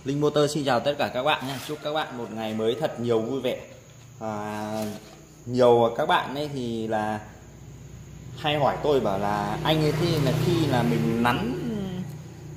Linh Motor xin chào tất cả các bạn nhé. Chúc các bạn một ngày mới thật nhiều vui vẻ. Nhiều các bạn ấy thì là hay hỏi tôi bảo là anh ấy thì là khi là mình nắn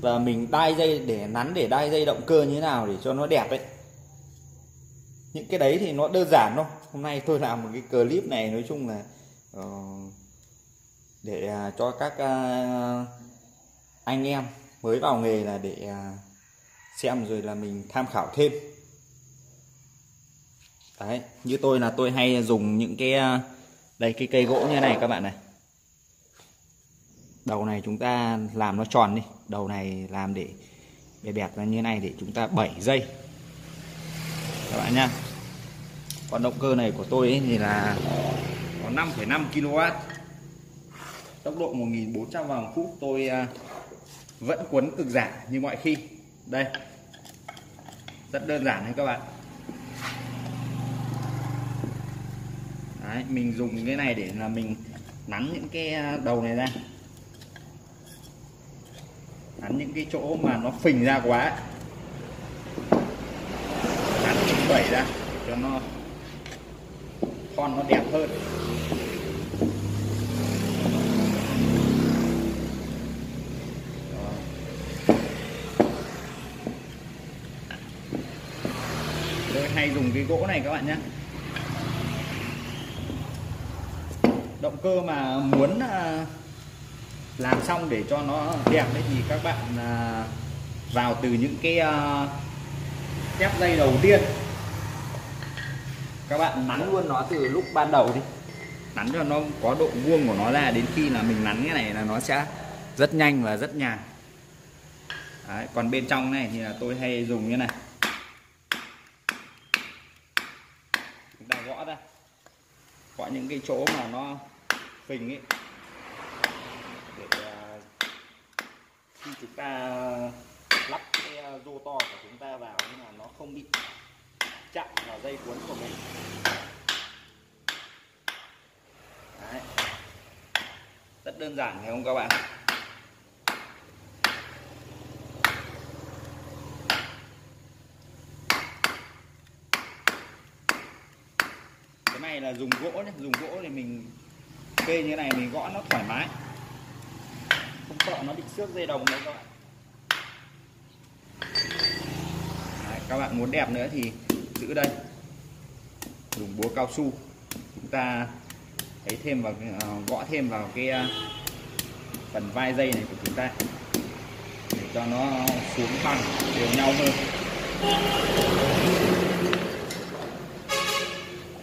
và mình đai dây để nắn để đai dây động cơ như thế nào để cho nó đẹp ấy. Những cái đấy thì nó đơn giản thôi. Hôm nay tôi làm một cái clip này nói chung là để cho các anh em mới vào nghề là để xem rồi là mình tham khảo thêm. Đấy, như tôi là tôi hay dùng những cái đây, cái cây gỗ như thế này các bạn này. Đầu này chúng ta làm nó tròn đi, đầu này làm để bẹt ra như thế này để chúng ta 7 dây các bạn nhá. Còn động cơ này của tôi ấy thì là có 5,5 kW, tốc độ 1400 vòng phút. Tôi vẫn quấn cực giả như mọi khi. Đây, rất đơn giản đấy các bạn. Đấy, mình dùng cái này để là mình nắn những cái đầu này ra, nắn những cái chỗ mà nó phình ra quá, nắn đẩy ra để cho nó con nó đẹp hơn. Tôi hay dùng cái gỗ này các bạn nhé. Động cơ mà muốn làm xong để cho nó đẹp đấy thì các bạn vào từ những cái thép dây đầu tiên. Các bạn nắn luôn nó từ lúc ban đầu đi, nắn cho nó có độ vuông của nó ra, đến khi là mình nắn cái này là nó sẽ rất nhanh và rất nhàn. Đấy, còn bên trong này thì là tôi hay dùng như này, chúng ta gõ ra, gõ những cái chỗ mà nó phình ấy, để khi chúng ta lắp cái rô to của chúng ta vào nhưng mà nó không bị chạm vào dây cuốn của mình. Đấy, rất đơn giản phải không các bạn? Cái này là dùng gỗ nhé, dùng gỗ thì mình kê như thế này mình gõ nó thoải mái, không sợ nó bị xước dây đồng đâu các bạn. Đấy, các bạn muốn đẹp nữa thì giữ đây, dùng búa cao su chúng ta thấy thêm vào gõ thêm vào cái phần vai dây này của chúng ta để cho nó xuống bằng đều nhau hơn.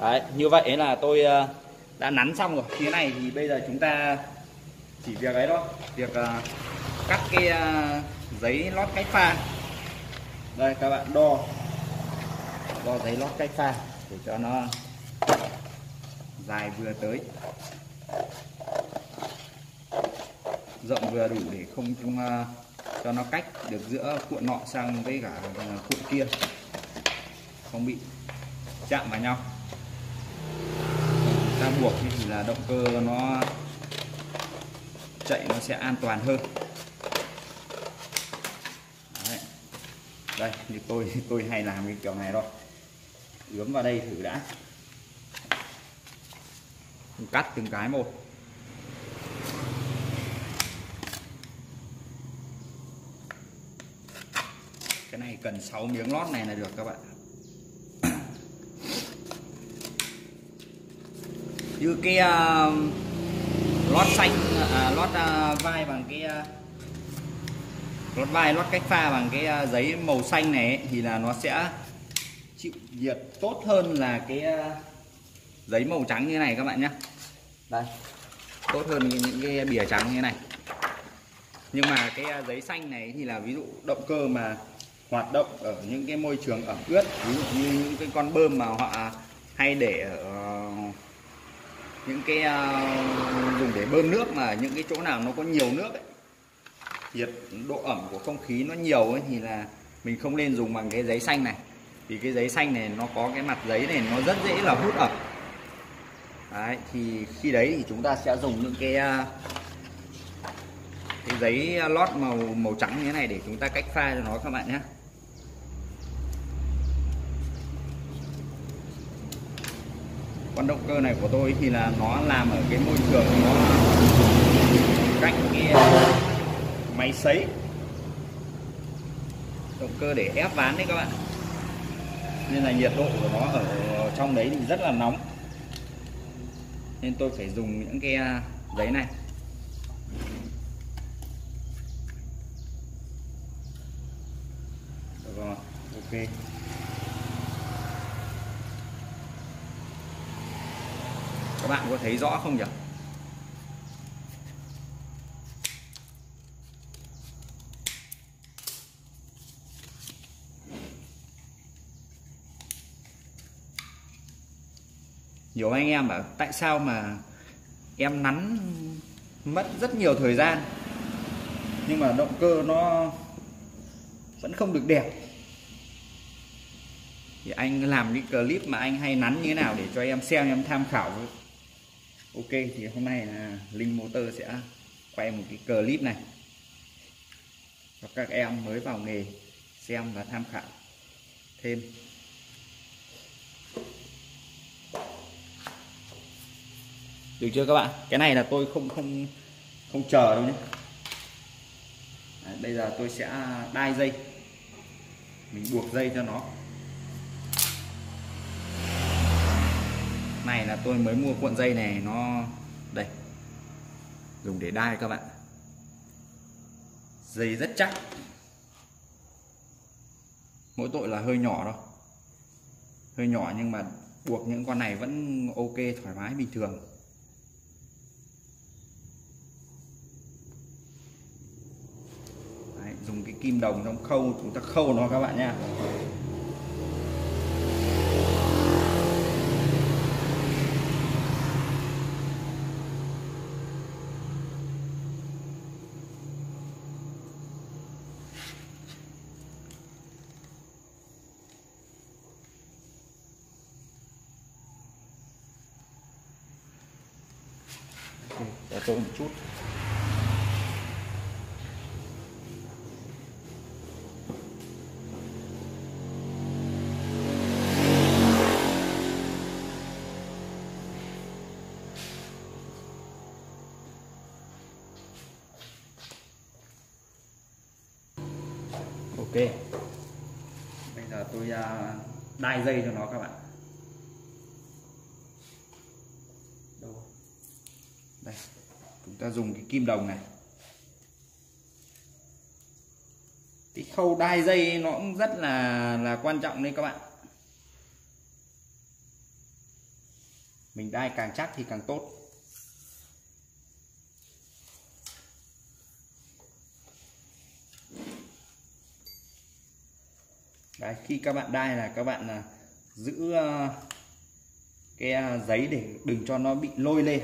Đấy, như vậy là tôi đã nắn xong rồi. Như thế này thì bây giờ chúng ta chỉ việc ấy thôi, việc cắt cái giấy lót cách pha. Đây các bạn đo giấy lót cách pha để cho nó dài vừa tới, rộng vừa đủ để không cho nó cách được giữa cuộn nọ sang với cả cuộn kia, không bị chạm vào nhau. Ta buộc thì là động cơ nó chạy nó sẽ an toàn hơn. Đấy. Đây như tôi hay làm cái kiểu này thôi, ướm vào đây thử đã, cắt từng cái một. Cái này cần 6 miếng lót này là được các bạn. Như cái lót xanh, lót vai bằng cái lót vai, lót cách pha bằng cái giấy màu xanh này ấy, thì là nó sẽ chịu nhiệt tốt hơn là cái giấy màu trắng như thế này các bạn nhé. Đây, tốt hơn những cái bìa trắng như thế này. Nhưng mà cái giấy xanh này thì là ví dụ động cơ mà hoạt động ở những cái môi trường ẩm ướt, ví dụ như những cái con bơm mà họ hay để ở những cái dùng để bơm nước mà những cái chỗ nào nó có nhiều nước ấy, nhiệt độ ẩm của không khí nó nhiều ấy, thì là mình không nên dùng bằng cái giấy xanh này. Vì cái giấy xanh này nó có cái mặt giấy này nó rất dễ là hút ẩm. Đấy, thì khi đấy thì chúng ta sẽ dùng những cái giấy lót màu trắng như thế này để chúng ta cách pha cho nó các bạn nhé. Con động cơ này của tôi thì là nó làm ở cái môi trường nó cạnh cái máy sấy, động cơ để ép ván đấy các bạn, nên là nhiệt độ của nó ở trong đấy thì rất là nóng, nên tôi phải dùng những cái giấy này. Được rồi, ok. Các bạn có thấy rõ không nhỉ? Nhiều anh em bảo tại sao mà em nắn mất rất nhiều thời gian nhưng mà động cơ nó vẫn không được đẹp. Thì anh làm cái clip mà anh hay nắn như thế nào để cho em xem, em tham khảo. Ok, thì hôm nay là Linh Motor sẽ quay một cái clip này cho các em mới vào nghề xem và tham khảo thêm. Được chưa các bạn? Cái này là tôi không chờ đâu nhé. Đấy, bây giờ tôi sẽ đai dây, mình buộc dây cho nó. Này là tôi mới mua cuộn dây này, nó đây, dùng để đai các bạn. Dây rất chắc, mỗi tội là hơi nhỏ thôi, hơi nhỏ nhưng mà buộc những con này vẫn ok, thoải mái bình thường. Đấy, dùng cái kim đồng trong khâu, chúng ta khâu nó các bạn nha. Để tôi một chút. Ok, bây giờ tôi đai dây cho nó các bạn. Đâu? Đây, chúng ta dùng cái kim đồng này. Cái khâu đai dây nó cũng rất là quan trọng đấy các bạn. Mình đai càng chắc thì càng tốt. Đấy, khi các bạn đai là các bạn giữ cái giấy để đừng cho nó bị lôi lên.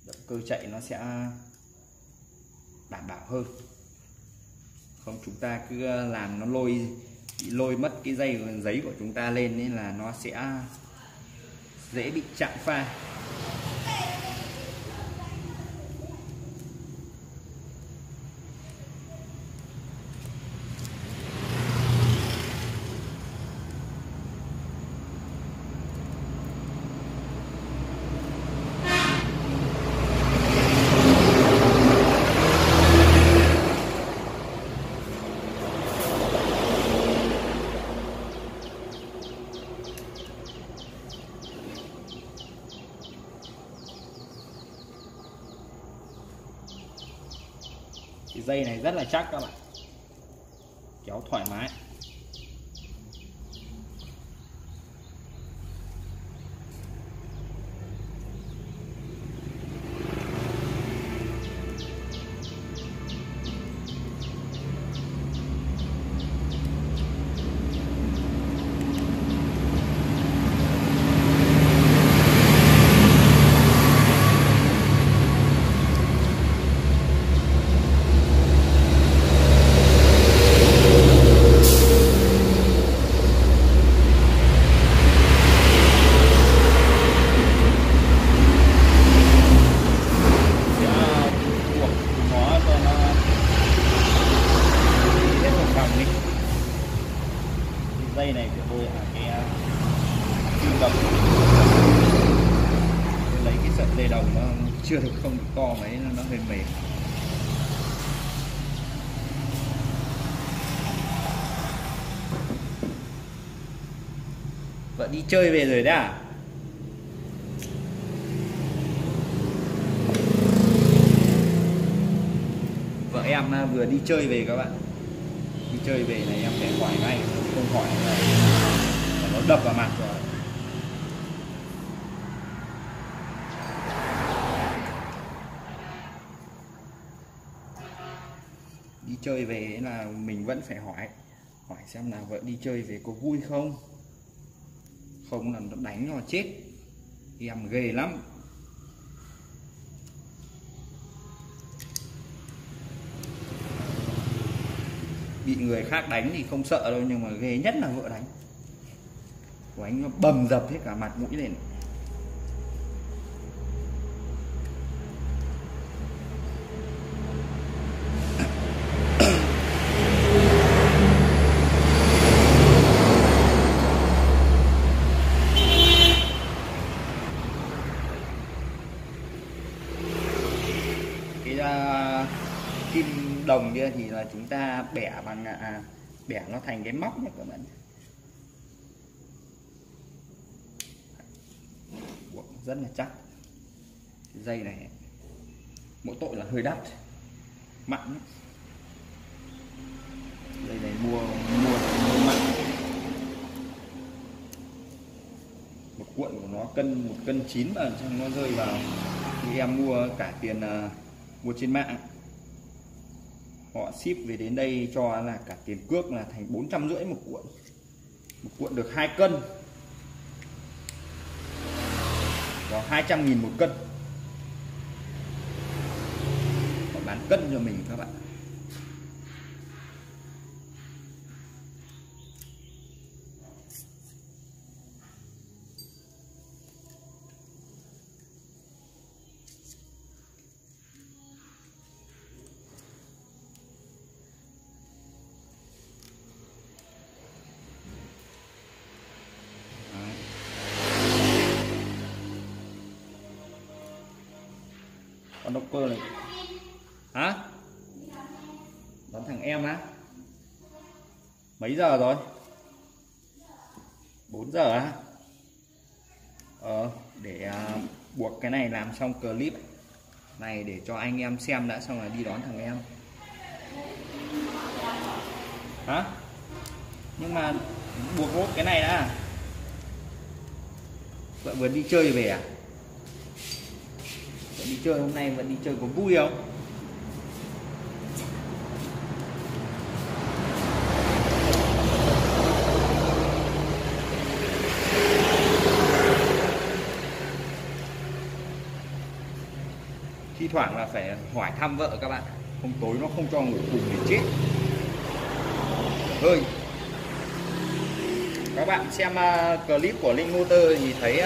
Động cơ chạy nó sẽ đảm bảo hơn. Không chúng ta cứ làm nó bị lôi mất cái giấy của chúng ta lên, nên là nó sẽ dễ bị chạm pha. Cái dây này rất là chắc các bạn, kéo thoải mái. Dây này của tôi là cái kim đập, lấy cái sợi dây đồng nó chưa được không to mấy, nó hơi mềm. Vợ đi chơi về rồi đấy à? Vợ em vừa đi chơi về các bạn. Đi chơi về này em phải hỏi ngay, không hỏi là nó đập vào mặt rồi. Đi chơi về là mình vẫn phải hỏi xem là vợ đi chơi về có vui không, không là nó đánh nó chết. Em ghê lắm. Bị người khác đánh thì không sợ đâu, nhưng mà ghê nhất là vợ đánh. Của anh nó bầm dập hết cả mặt mũi lên. Kim đồng kia thì là chúng ta bẻ bằng bẻ nó thành cái móc nhé các bạn. Rất là chắc. Cái dây này mỗi tội là hơi đắt, mặn. Dây này mua mặn. Một cuộn của nó cân 1 cân 9 mà trong nó rơi vào thì em mua cả tiền mua trên mạng. Họ ship về đến đây cho là cả tiền cước là thành 450 một cuộn. Một cuộn được 2 cân. Và 200.000 một cân. Họ bán cân cho mình các bạn. Con đốc cơ này hả? Đón thằng em á? Mấy giờ rồi? 4 giờ á? Để buộc cái này làm xong clip này để cho anh em xem đã, xong là đi đón thằng em. Hả? Nhưng mà buộc hốt cái này đã. Vợ vừa đi chơi về à? Vợ đi chơi hôm nay vợ đi chơi có vui không? Thi thoảng là phải hỏi thăm vợ các bạn, không tối nó không cho ngủ cùng để chết. Ơi, các bạn xem clip của Linh Motor thì thấy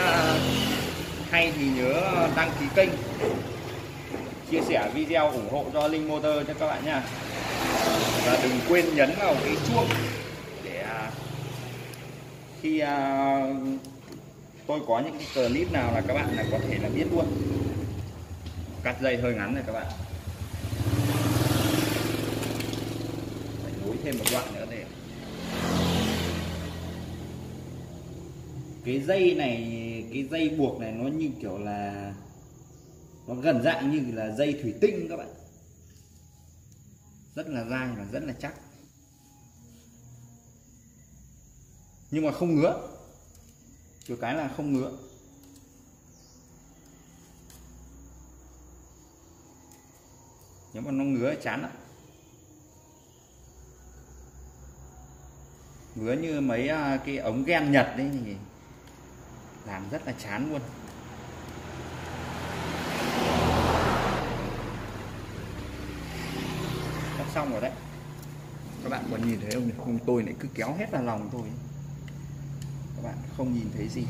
hay thì nhớ đăng ký kênh, chia sẻ video ủng hộ cho Linh Motor cho các bạn nha. Và đừng quên nhấn vào cái chuông để khi tôi có những cái clip nào là các bạn là có thể là biết luôn. Cắt dây hơi ngắn này các bạn, phải nối thêm một đoạn nữa để cái dây này, cái dây buộc này nó như kiểu là nó gần dạng như là dây thủy tinh các bạn, rất là dai và rất là chắc, nhưng mà không ngứa, trừ cái là không ngứa. Nếu mà nó ngứa chán lắm, ngứa như mấy cái ống gen Nhật đấy thì làm rất là chán luôn. Sắp xong rồi đấy, các bạn còn nhìn thấy không? Không, tôi lại cứ kéo hết vào lòng thôi, các bạn không nhìn thấy gì.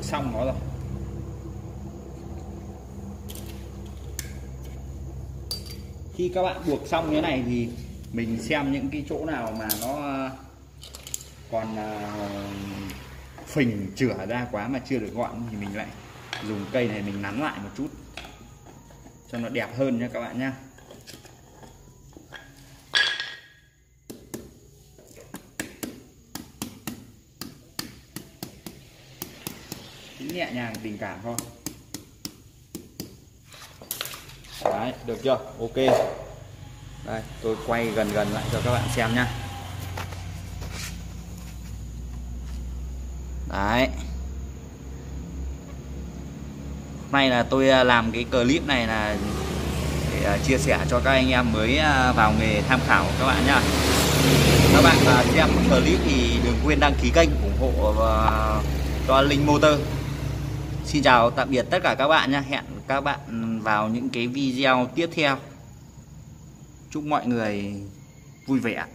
xong nó rồi. Khi các bạn buộc xong như thế này thì mình xem những cái chỗ nào mà nó còn phình chửa ra quá mà chưa được gọn thì mình lại dùng cây này mình nắn lại một chút cho nó đẹp hơn nha các bạn nhé. Nhẹ nhàng tình cảm thôi. Đấy, được chưa? Ok. Đây, tôi quay gần gần lại cho các bạn xem nhá. Đấy. Hôm nay là tôi làm cái clip này là để chia sẻ cho các anh em mới vào nghề tham khảo các bạn nhá. Các bạn xem clip thì đừng quên đăng ký kênh ủng hộ cho Linh Motor. Xin chào tạm biệt tất cả các bạn nhé. Hẹn các bạn vào những cái video tiếp theo. Chúc mọi người vui vẻ.